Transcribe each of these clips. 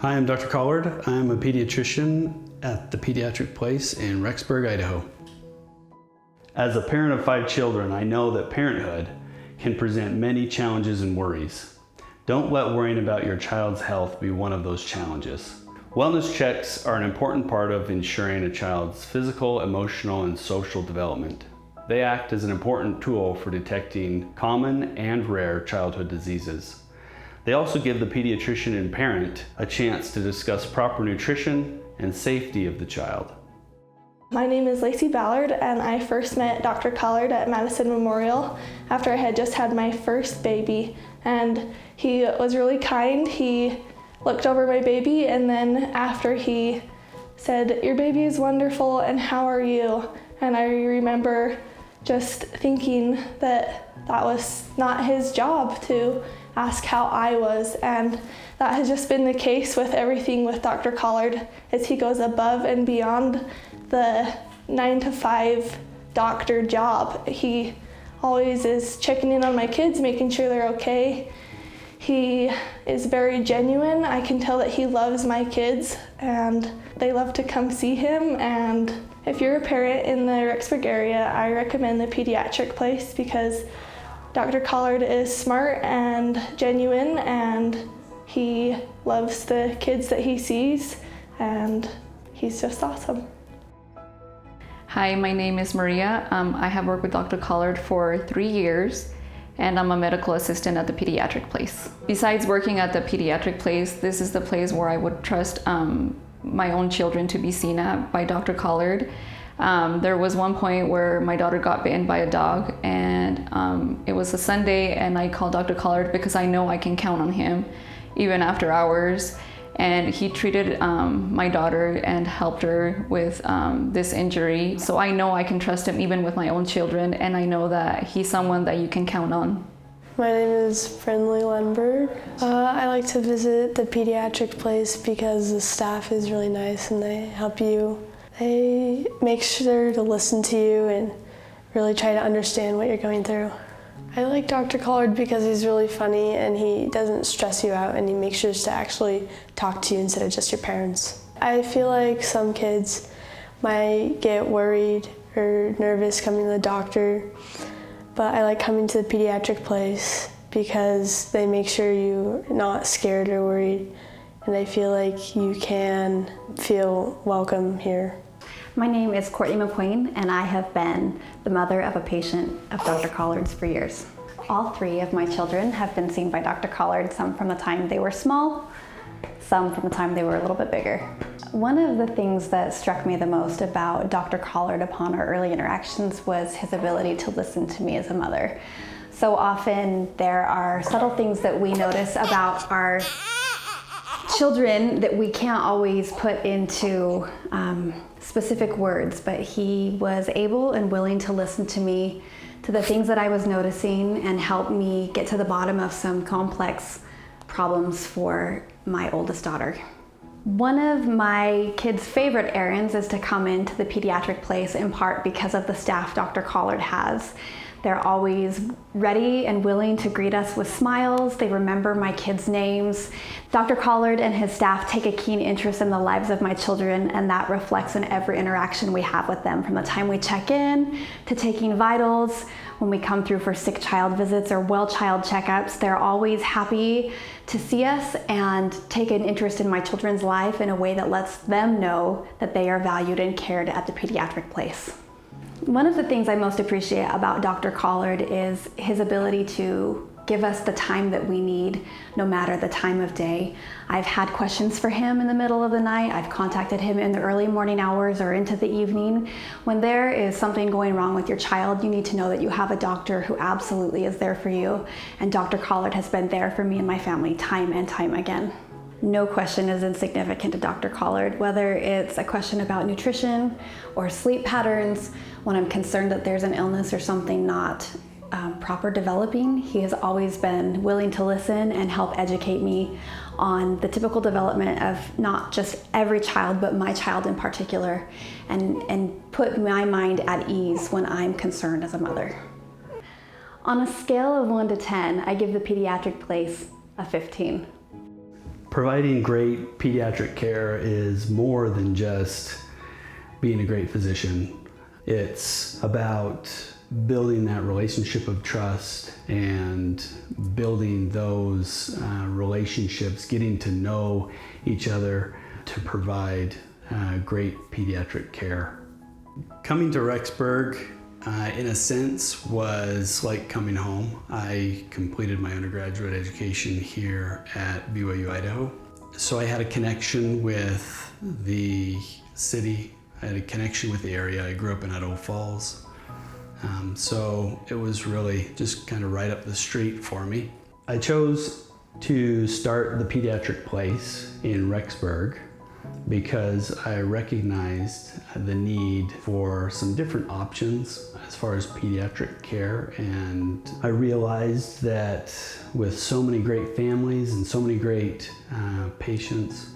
Hi, I'm Dr. Collard. I'm a pediatrician at the Pediatric Place in Rexburg, Idaho. As a parent of 5 children, I know that parenthood can present many challenges and worries. Don't let worrying about your child's health be one of those challenges. Wellness checks are an important part of ensuring a child's physical, emotional, and social development. They act as an important tool for detecting common and rare childhood diseases. They also give the pediatrician and parent a chance to discuss proper nutrition and safety of the child. My name is Lacey Ballard, and I first met Dr. Collard at Madison Memorial after I had just had my first baby. And he was really kind. He looked over my baby, and then after he said, "Your baby is wonderful, and how are you?" And I remember just thinking that that was not his job to ask how I was, and that has just been the case with everything with Dr. Collard, as he goes above and beyond the 9 to 5 doctor job. He always is checking in on my kids, making sure they're okay. He is very genuine. I can tell that he loves my kids, and they love to come see him. And if you're a parent in the Rexburg area, I recommend the Pediatric Place because Dr. Collard is smart and genuine, and he loves the kids that he sees, and he's just awesome. Hi, my name is Maria. I have worked with Dr. Collard for 3 years, and I'm a medical assistant at the Pediatric Place. Besides working at the Pediatric Place, this is the place where I would trust my own children to be seen at by Dr. Collard. There was one point where my daughter got bitten by a dog, and it was a Sunday, and I called Dr. Collard because I know I can count on him even after hours. And he treated my daughter and helped her with this injury. So I know I can trust him even with my own children, and I know that he's someone that you can count on. My name is Friendly Lundberg. I like to visit the Pediatric Place because the staff is really nice and they help you. They make sure to listen to you and really try to understand what you're going through. I like Dr. Collard because he's really funny and he doesn't stress you out, and he makes sure to actually talk to you instead of just your parents. I feel like some kids might get worried or nervous coming to the doctor, but I like coming to the Pediatric Place because they make sure you're not scared or worried, and I feel like you can feel welcome here. My name is Courtney McQueen, and I have been the mother of a patient of Dr. Collard's for years. All 3 of my children have been seen by Dr. Collard, some from the time they were small, some from the time they were a little bit bigger. One of the things that struck me the most about Dr. Collard upon our early interactions was his ability to listen to me as a mother. So often there are subtle things that we notice about our children that we can't always put into specific words, but he was able and willing to listen to me, to the things that I was noticing, and help me get to the bottom of some complex problems for my oldest daughter. One of my kids' favorite errands is to come into the Pediatric Place, in part because of the staff Dr. Collard has. They're always ready and willing to greet us with smiles. They remember my kids' names. Dr. Collard and his staff take a keen interest in the lives of my children, and that reflects in every interaction we have with them, from the time we check in to taking vitals, when we come through for sick child visits or well child checkups. They're always happy to see us and take an interest in my children's life in a way that lets them know that they are valued and cared at the Pediatric Place. One of the things I most appreciate about Dr. Collard is his ability to give us the time that we need, no matter the time of day. I've had questions for him in the middle of the night. I've contacted him in the early morning hours or into the evening. When there is something going wrong with your child, you need to know that you have a doctor who absolutely is there for you. And Dr. Collard has been there for me and my family time and time again. No question is insignificant to Dr. Collard, whether it's a question about nutrition or sleep patterns. When I'm concerned that there's an illness or something not proper developing, he has always been willing to listen and help educate me on the typical development of not just every child, but my child in particular, and put my mind at ease when I'm concerned as a mother. On a scale of 1 to 10, I give the Pediatric Place a 15. Providing great pediatric care is more than just being a great physician. It's about building that relationship of trust and building those relationships, getting to know each other to provide great pediatric care. Coming to Rexburg, in a sense, was like coming home. I completed my undergraduate education here at BYU, Idaho. So I had a connection with the city. I had a connection with the area. I grew up in Idaho Falls. So it was really just kind of right up the street for me. I chose to start the Pediatric Place in Rexburg because I recognized the need for some different options as far as pediatric care, and I realized that with so many great families and so many great patients,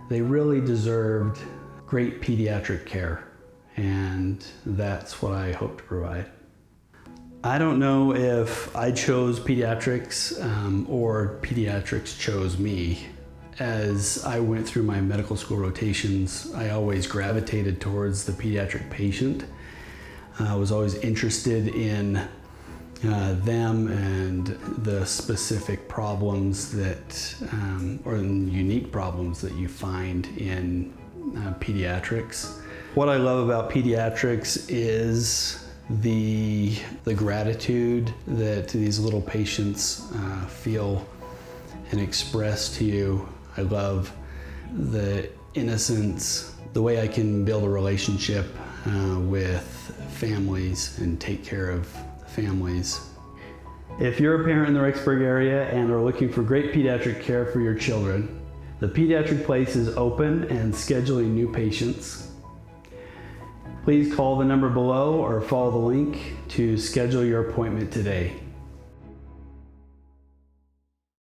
they really deserved great pediatric care, and that's what I hope to provide. I don't know if I chose pediatrics or pediatrics chose me. As I went through my medical school rotations, I always gravitated towards the pediatric patient. I was always interested in them and the specific problems that, or unique problems that you find in pediatrics. What I love about pediatrics is the gratitude that these little patients feel and express to you. I love the innocence, the way I can build a relationship with families and take care of families. If you're a parent in the Rexburg area and are looking for great pediatric care for your children, the Pediatric Place is open and scheduling new patients. Please call the number below or follow the link to schedule your appointment today.